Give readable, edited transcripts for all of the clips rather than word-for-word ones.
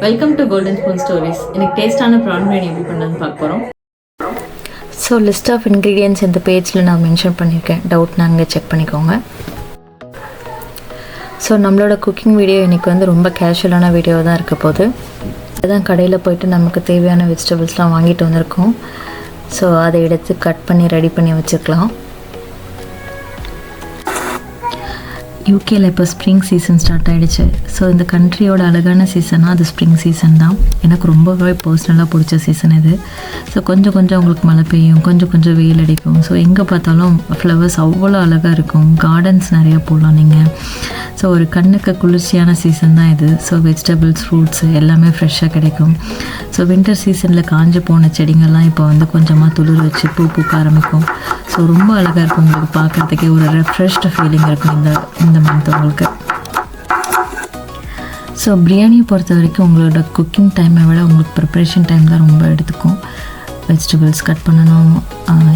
Welcome to golden spoon stories. எனக்கு டேஸ்டான PRAN biryani எப்படி பண்ணலான்னு பார்க்க போகிறோம். ஸோ லிஸ்ட் ஆஃப் இன்க்ரீடியன்ட்ஸ் இந்த பேஜில் நான் மென்ஷன் பண்ணியிருக்கேன். டவுட்னா அங்கே செக் பண்ணிக்கோங்க. ஸோ நம்மளோட குக்கிங் வீடியோ இன்றைக்கி வந்து ரொம்ப கேஷுவலான வீடியோ தான் இருக்க போகுது. அதுதான் கடையில் போய்ட்டு நமக்கு தேவையான வெஜிடபிள்ஸ்லாம் வாங்கிட்டு வந்திருக்கோம். ஸோ அதை எடுத்து கட் பண்ணி ரெடி பண்ணி வச்சுக்கலாம். யூகேயில் இப்போ ஸ்ப்ரிங் சீசன் ஸ்டார்ட் ஆகிடுச்சு. ஸோ இந்த கண்ட்ரியோட அழகான சீசனாக அது ஸ்ப்ரிங் சீசன் தான். எனக்கு ரொம்பவே பர்சனலாக பிடிச்ச சீசன் இது. ஸோ கொஞ்சம் உங்களுக்கு மழை பெய்யும், கொஞ்சம் வெயில் அடிக்கும். ஸோ எங்கே பார்த்தாலும் ஃப்ளவர்ஸ் அவ்வளோ அழகாக இருக்கும். கார்டன்ஸ் நிறையா போடலாம் நீங்கள். ஸோ ஒரு கண்ணுக்கு குளிர்ச்சியான சீசன் தான் இது. ஸோ வெஜிடபிள்ஸ், ஃப்ரூட்ஸ் எல்லாமே ஃப்ரெஷ்ஷாக கிடைக்கும். ஸோ வின்டர் சீசனில் காஞ்சு போன செடிங்கள்லாம் இப்போ வந்து கொஞ்சமாக துளிர் வச்சு பூக்க ஆரம்பிக்கும். ஸோ ரொம்ப அழகாக இருக்கும். உங்களுக்கு பார்க்குறதுக்கே ஒரு ரெஃப்ரெஷ்டு ஃபீலிங் இருக்கும் இந்த மந்த் உங்களுக்கு. ஸோ பிரியாணியை பொறுத்த வரைக்கும் உங்களோட குக்கிங் டைமை விட உங்களுக்கு ப்ரிப்ரேஷன் டைம் தான் ரொம்ப எடுத்துக்கும். வெஜிடபிள்ஸ் கட் பண்ணணும்,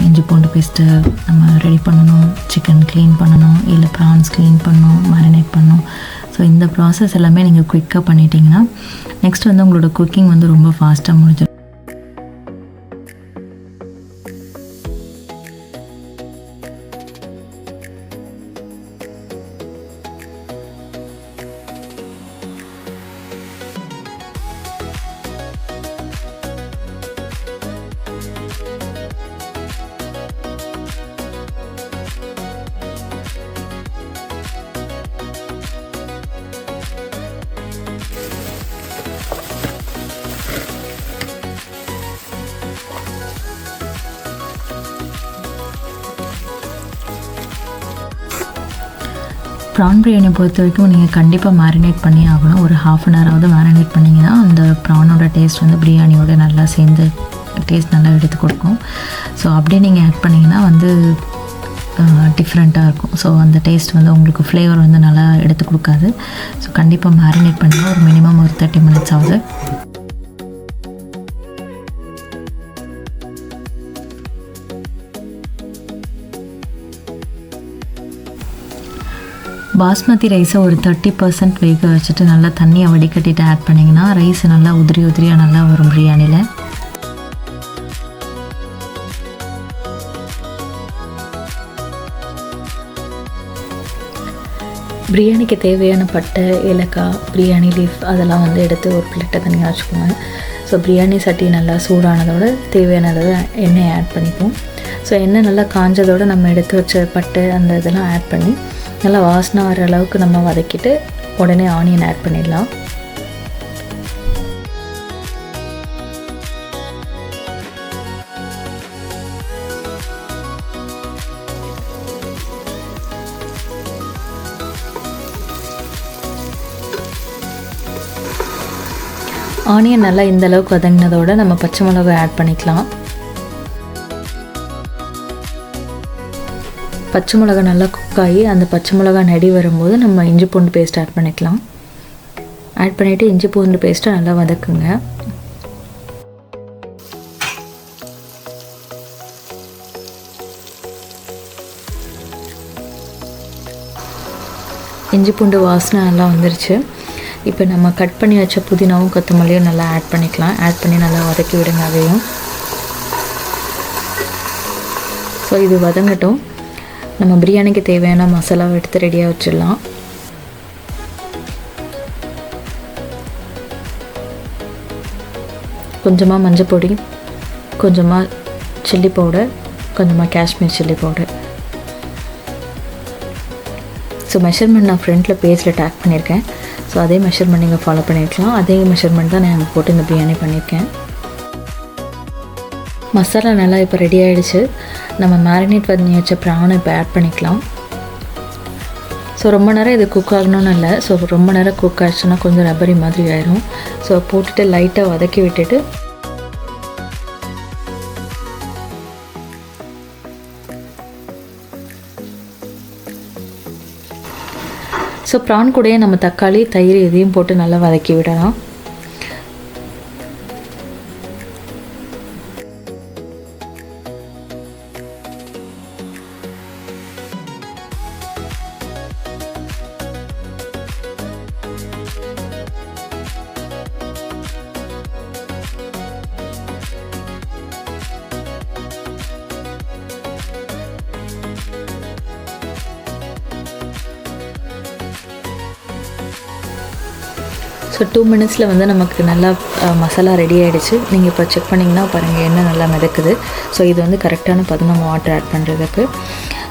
இஞ்சி பூண்டு பேஸ்ட்டு நம்ம ரெடி பண்ணணும், சிக்கன் க்ளீன் பண்ணணும், இல்லை ப்ரான்ஸ் க்ளீன் பண்ணணும், மேரினேட் பண்ணணும். ஸோ இந்த ப்ராசஸ் எல்லாமே நீங்கள் குயிக்காக பண்ணிட்டீங்கன்னா நெக்ஸ்ட் வந்து உங்களோட குக்கிங் வந்து ரொம்ப ஃபாஸ்ட்டாக முடிஞ்சிடும். ப்ரான் பிரியாணி பொறுத்த வரைக்கும் நீங்கள் கண்டிப்பாக மேரினேட் பண்ணி ஆகணும். ஒரு ½ அன் ஹவராவது மேரினேட் பண்ணிங்கன்னா அந்த ப்ரானோட டேஸ்ட் வந்து பிரியாணியோட நல்லா சேர்ந்து டேஸ்ட் நல்லா எடுத்து கொடுக்கும். ஸோ அப்படியே நீங்கள் ஆட் பண்ணிங்கன்னா வந்து டிஃப்ரெண்ட்டாக இருக்கும். ஸோ அந்த டேஸ்ட் வந்து உங்களுக்கு ஃப்ளேவர் வந்து நல்லா எடுத்து கொடுக்காது. ஸோ கண்டிப்பாக மேரினேட் பண்ணிங்கன்னா ஒரு மினிமம் ஒரு 30 minutes ஆகுது. பாஸ்மதி ரைஸை ஒரு 30% வேக வச்சுட்டு நல்லா தண்ணியை வடிகட்டிட்டு ஆட் பண்ணிங்கன்னா ரைஸ் நல்லா உதிரியாக நல்லா வரும் பிரியாணியில். பிரியாணிக்கு தேவையான பட்டை, ஏலக்காய், பிரியாணி லீஃப் அதெல்லாம் வந்து எடுத்து ஒரு பிளேட்டை தனியாக வச்சுக்கோங்க. ஸோ பிரியாணி சட்டி நல்லா சூடானதோட தேவையான அளவு எண்ணெயை ஆட் பண்ணிப்போம். ஸோ எண்ணெய் நல்லா காஞ்சதோடு நம்ம எடுத்து வச்ச பட்டை அந்த இதெல்லாம் ஆட் பண்ணி நல்லா வாசனை வர அளவுக்கு நம்ம வதக்கிட்டு உடனே ஆனியன் ஆட் பண்ணிடலாம். ஆனியன் நல்லா இந்த அளவுக்கு வதங்கினதோட நம்ம பச்சை மிளகாய் ஆட் பண்ணிக்கலாம். பச்சை மிளகா நல்லா குக் ஆகி அந்த பச்சை மிளகா நடி வரும்போது நம்ம இஞ்சி பூண்டு பேஸ்ட் ஆட் பண்ணிக்கலாம். ஆட் பண்ணிவிட்டு இஞ்சி பூண்டு பேஸ்ட்டை நல்லா வதக்குங்க. இஞ்சி பூண்டு வாசனை நல்லா வந்துருச்சு. இப்போ நம்ம கட் பண்ணி வச்ச புதினாவும் கொத்தமல்லியும் நல்லா ஆட் பண்ணிக்கலாம். ஆட் பண்ணி நல்லா வதக்கி விடுங்க அதையும். ஸோ இது வதங்கட்டும். நம்ம பிரியாணிக்கு தேவையான மசாலாவை எடுத்து ரெடியாக வச்சிடலாம். கொஞ்சமாக மஞ்சள் பொடி, கொஞ்சமாக சில்லி பவுடர், கொஞ்சமாக Kashmir chilli powder. So measurement நான் ஃப்ரண்ட்டில் பேஜில் டேக் பண்ணியிருக்கேன். ஸோ அதே மெஷர்மெண்ட் நீங்கள் ஃபாலோ பண்ணியிருக்கலாம். அதே மெஷர்மெண்ட் தான் நான் போட்டு இந்த பிரியாணி பண்ணியிருக்கேன். மசாலா நல்லா இப்போ ரெடி ஆகிடுச்சு. நம்ம மேரினேட் பண்ணி வச்ச ப்ரானை இப்போ ஆட் பண்ணிக்கலாம். ஸோ ரொம்ப நேரம் இது குக் ஆகணும்னு இல்லை. ஸோ ரொம்ப நேரம் குக் ஆகிடுச்சுன்னா கொஞ்சம் ரப்பரி மாதிரி ஆயிரும். ஸோ போட்டுட்டு லைட்டாக வதக்கி விட்டுட்டு ஸோ ப்ரான் கூடயே நம்ம தக்காளி, தயிர் இதையும் போட்டு நல்லா வதக்கி விடலாம். ஸோ 2 மினிட்ஸில் வந்து நமக்கு நல்லா மசாலா ரெடி ஆகிடுச்சு. நீங்கள் இப்போ செக் பண்ணிங்கன்னா பாருங்கள் எண்ணெய் நல்லா மிதக்குது. ஸோ இது வந்து கரெக்டான பதம் நம்ம வாட்டர் ஆட் பண்ணுறதுக்கு.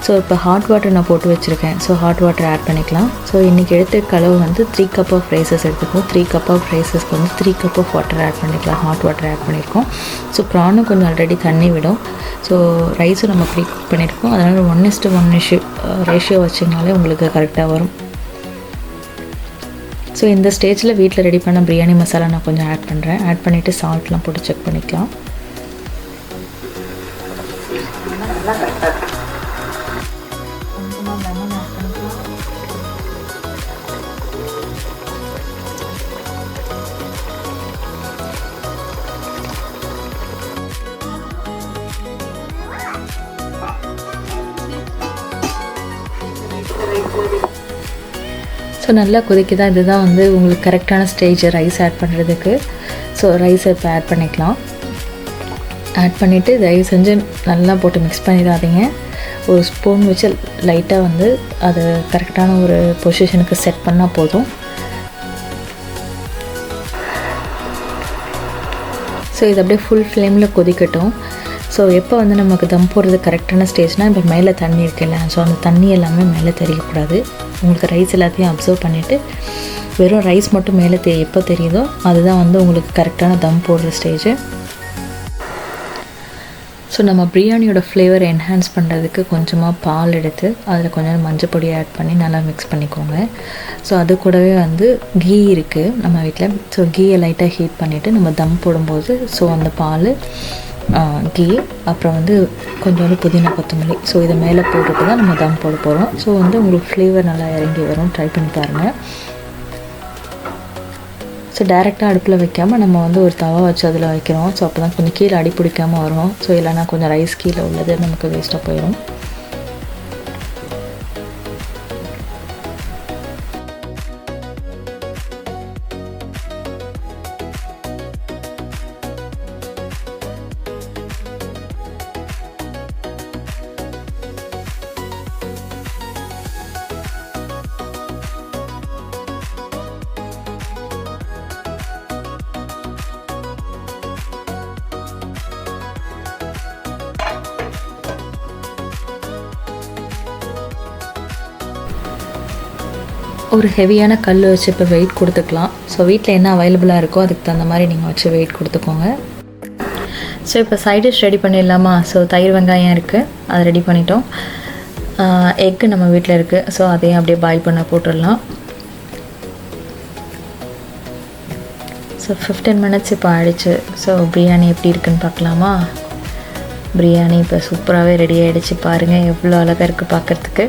ஸோ இப்போ ஹாட் வாட்டர் நான் போட்டு வச்சுருக்கேன். ஸோ ஹாட் வாட்டர் ஆட் பண்ணிக்கலாம். ஸோ இன்றைக்கி எடுத்த அளவு வந்து 3 கப் ஆஃப் ரைஸஸ் எடுத்துக்கோம். 3 கப் ஆஃப் ரைஸஸ்க்கு வந்து 3 கப் ஆஃப் வாட்டர் ஆட் பண்ணிக்கலாம். ஹாட் வாட்டர் ஆட் பண்ணியிருக்கோம். ஸோ ப்ரானும் கொஞ்சம் ஆல்ரெடி தண்ணி விடும். ஸோ ரைஸும் நம்ம ப்ரீ குக் பண்ணியிருக்கோம். அதனால் 1:1 ரேஷியோ வச்சிங்கனாலே உங்களுக்கு கரெக்டாக வரும். ஸோ இந்த ஸ்டேஜில் வீட்டில் ரெடி பண்ண பிரியாணி மசாலா நான் கொஞ்சம் ஆட் பண்ணுறேன். ஆட் பண்ணிவிட்டு சால்ட்லாம் போட்டு செக் பண்ணிக்கலாம். ஸோ நல்லா கொதிக்குதா, இதுதான் வந்து உங்களுக்கு கரெக்டான ஸ்டேஜ் ரைஸ் ஆட் பண்ணுறதுக்கு. ஸோ ரைஸை இப்போ ஆட் பண்ணிக்கலாம். ஆட் பண்ணிவிட்டு தயவு செஞ்சு நல்லா போட்டு மிக்ஸ் பண்ணிடாதீங்க. ஒரு ஸ்பூன் வச்சு லைட்டாக வந்து அது கரெக்டான ஒரு பொசிஷனுக்கு செட் பண்ணால் போதும். ஸோ இது அப்படியே ஃபுல் ஃப்ளேமில் கொதிக்கட்டும். ஸோ எப்போ வந்து நமக்கு தம் போடுறது கரெக்டான ஸ்டேஜ்னால் இப்போ மேலே தண்ணி இருக்குல்ல, ஸோ அந்த தண்ணி எல்லாமே மேலே தெரியக்கூடாது. உங்களுக்கு ரைஸ் எல்லாத்தையும் அப்சர்வ் பண்ணிவிட்டு வெறும் ரைஸ் மட்டும் மேலே எப்போ தெரியுதோ அதுதான் வந்து உங்களுக்கு கரெக்டான தம் போடுற ஸ்டேஜு. ஸோ நம்ம பிரியாணியோட ஃப்ளேவர் என்ஹான்ஸ் பண்ணுறதுக்கு கொஞ்சமாக பால் எடுத்து அதில் கொஞ்சம் மஞ்சள் பொடியை ஆட் பண்ணி நல்லா மிக்ஸ் பண்ணிக்கோங்க. ஸோ அது கூடவே வந்து கீ இருக்குது நம்ம வீட்டில். ஸோ கீயை லைட்டாக ஹீட் பண்ணிவிட்டு நம்ம தம் போடும்போது ஸோ அந்த பால், கீ, அப்புறம் வந்து கொஞ்சோண்டு புதினா கொத்தமல்லி, ஸோ இதை மேலே போட்டுட்டு தான் நம்ம தம் போட போகிறோம். ஸோ வந்து உங்களுக்கு ஃப்ளேவர் நல்லா இறங்கி வரும். ட்ரை பண்ணி பாருங்கள். ஸோ டைரெக்டாக அடுப்பில் வைக்காமல் நம்ம வந்து ஒரு தவா வச்சு அதில் வைக்கிறோம். ஸோ அப்போ தான் கொஞ்சம் கீழே அடி பிடிக்காமல் வரும். ஸோ இல்லைனா கொஞ்சம் ரைஸ் கீழே உள்ளது நமக்கு வேஸ்ட்டாக போயிடும். ஒரு ஹெவியான கல் வச்சு இப்போ வெயிட் கொடுத்துக்கலாம். ஸோ வீட்டில் என்ன அவைலபிளாக இருக்கோ அதுக்கு தகுந்த மாதிரி நீங்கள் வச்சு வெயிட் கொடுத்துக்கோங்க. ஸோ இப்போ சைட் டிஷ் ரெடி பண்ணிடலாமா? ஸோ தயிர் வெங்காயம் இருக்குது, அதை ரெடி பண்ணிட்டோம். எக்கு நம்ம வீட்டில் இருக்குது. ஸோ அதையும் அப்படியே பாயில் பண்ண போட்டுடலாம். ஸோ 15 மினிட்ஸ் இப்போ ஆகிடுச்சு. ஸோ பிரியாணி எப்படி இருக்குன்னு பார்க்கலாமா? பிரியாணி இப்போ சூப்பராகவே ரெடி ஆகிடுச்சு. பாருங்கள் எவ்வளோ அழகாக இருக்குது பார்க்குறதுக்கு.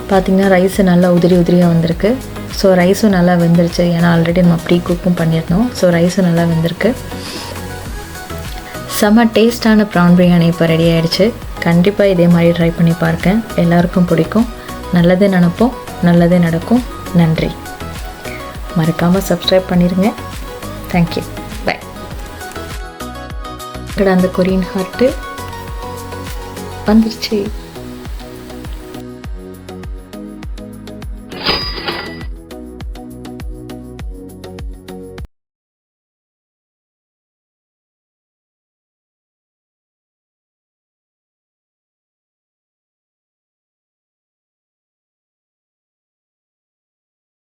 பார்த்திங்கன்னா ரைஸு நல்லா உதிரியாக வந்திருக்கு. ஸோ ரைஸும் நல்லா வெந்துருச்சு. ஏன்னா ஆல்ரெடி நம்ம ப்ரீ குக்கும் பண்ணியிருந்தோம். ஸோ ரைஸும் நல்லா வெந்திருக்கு. செம்ம டேஸ்டான ப்ரான் பிரியாணி இப்போ ரெடி ஆகிடுச்சு. கண்டிப்பாக இதே மாதிரி ட்ரை பண்ணி பாருங்கள். எல்லாருக்கும் பிடிக்கும். நல்லதே நினைப்போம், நல்லதே நடக்கும். நன்றி. மறக்காமல் சப்ஸ்கிரைப் பண்ணிடுங்க. தேங்க்யூ. பை. அந்த கொரியன் ஹார்ட்டு வந்துருச்சு.